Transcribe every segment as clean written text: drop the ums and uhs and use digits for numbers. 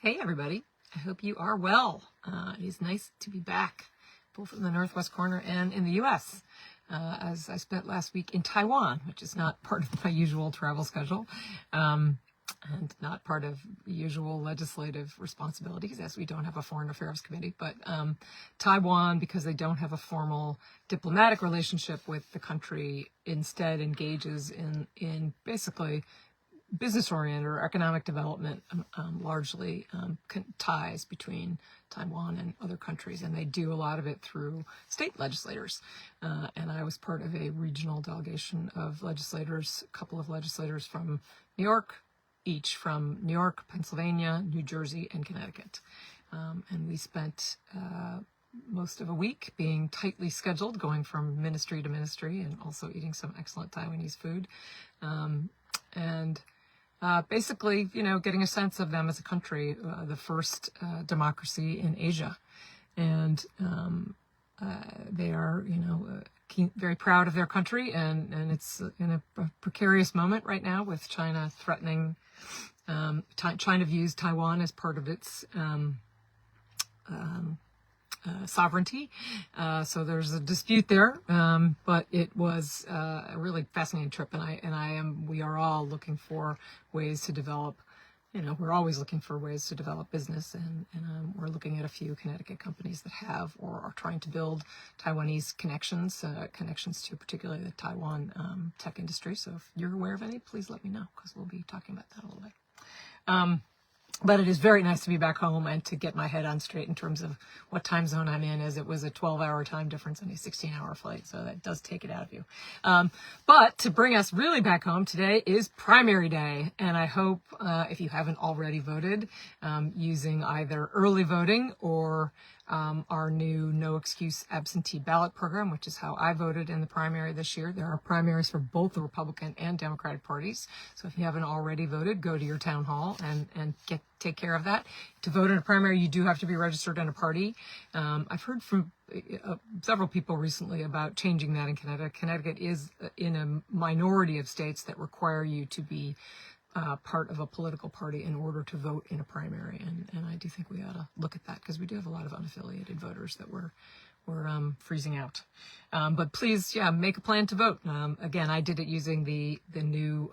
Hey everybody, I hope you are well. It is nice to be back, both in the Northwest corner and in the US, as I spent last week in Taiwan, which is not part of my usual travel schedule, and not part of usual legislative responsibilities, as we don't have a foreign affairs committee. But Taiwan, because they don't have a formal diplomatic relationship with the country, instead engages in basically business-oriented or economic development, largely ties between Taiwan and other countries, and they do a lot of it through state legislators. And I was part of a regional delegation of legislators, a couple of legislators from New York, each from New York, Pennsylvania, New Jersey, and Connecticut. And we spent most of a week being tightly scheduled, going from ministry to ministry, and also eating some excellent Taiwanese food. Basically, getting a sense of them as a country, the first democracy in Asia. And they are, very proud of their country, and it's in a precarious moment right now with China threatening. China views Taiwan as part of its sovereignty. So there's a dispute there, but it was a really fascinating trip, and we are all looking for ways to develop. We're always looking for ways to develop business, and we're looking at a few Connecticut companies that have or are trying to build Taiwanese connections to particularly the Taiwan tech industry. So if you're aware of any, please let me know, because we'll be talking about that a little bit. But it is very nice to be back home and to get my head on straight in terms of what time zone I'm in, as it was a 12-hour time difference and a 16-hour flight, so that does take it out of you. But to bring us really back home, today is primary day, and I hope, if you haven't already voted, using either early voting or our new no excuse absentee ballot program, which is how I voted in the primary this year. There are primaries for both the Republican and Democratic parties. So if you haven't already voted, go to your town hall and take care of that. To vote in a primary, you do have to be registered in a party. I've heard from several people recently about changing that in Connecticut. Connecticut is in a minority of states that require you to be part of a political party in order to vote in a primary, and I do think we ought to look at that, because we do have a lot of unaffiliated voters that we're freezing out. But please, make a plan to vote. Again, I did it using the new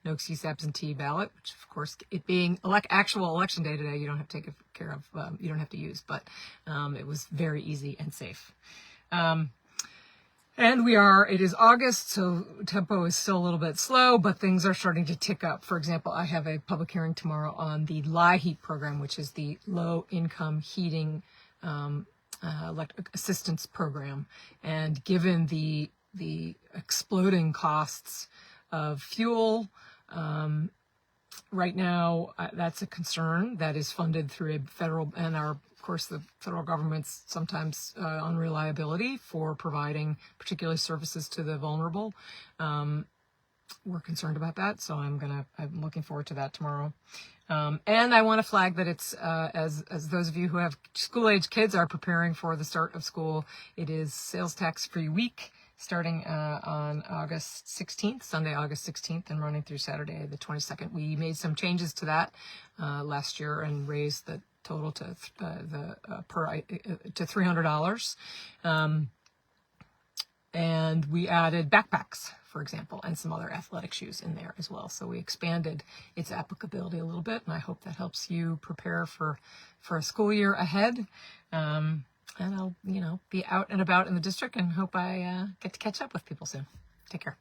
no excuse absentee ballot, which of course, it being actual election day today, you don't have to take care of, you don't have to use, but it was very easy and safe. And it is August, so tempo is still a little bit slow, but things are starting to tick up. For example, I have a public hearing tomorrow on the LIHEAP program, which is the Low Income Heating Electric Assistance Program. And given the exploding costs of fuel, right now, that's a concern that is funded through a federal, and of course, the federal government's sometimes unreliability for providing particular services to the vulnerable. We're concerned about that, so I'm looking forward to that tomorrow. And I want to flag that it's, as those of you who have school-age kids are preparing for the start of school, it is sales tax-free week, starting on August 16th, Sunday, August 16th, and running through Saturday, the 22nd. We made some changes to that last year and raised the total to $300. And we added backpacks, for example, and some other athletic shoes in there as well. So we expanded its applicability a little bit, and I hope that helps you prepare for a school year ahead. And I'll, be out and about in the district, and hope I get to catch up with people soon. Take care.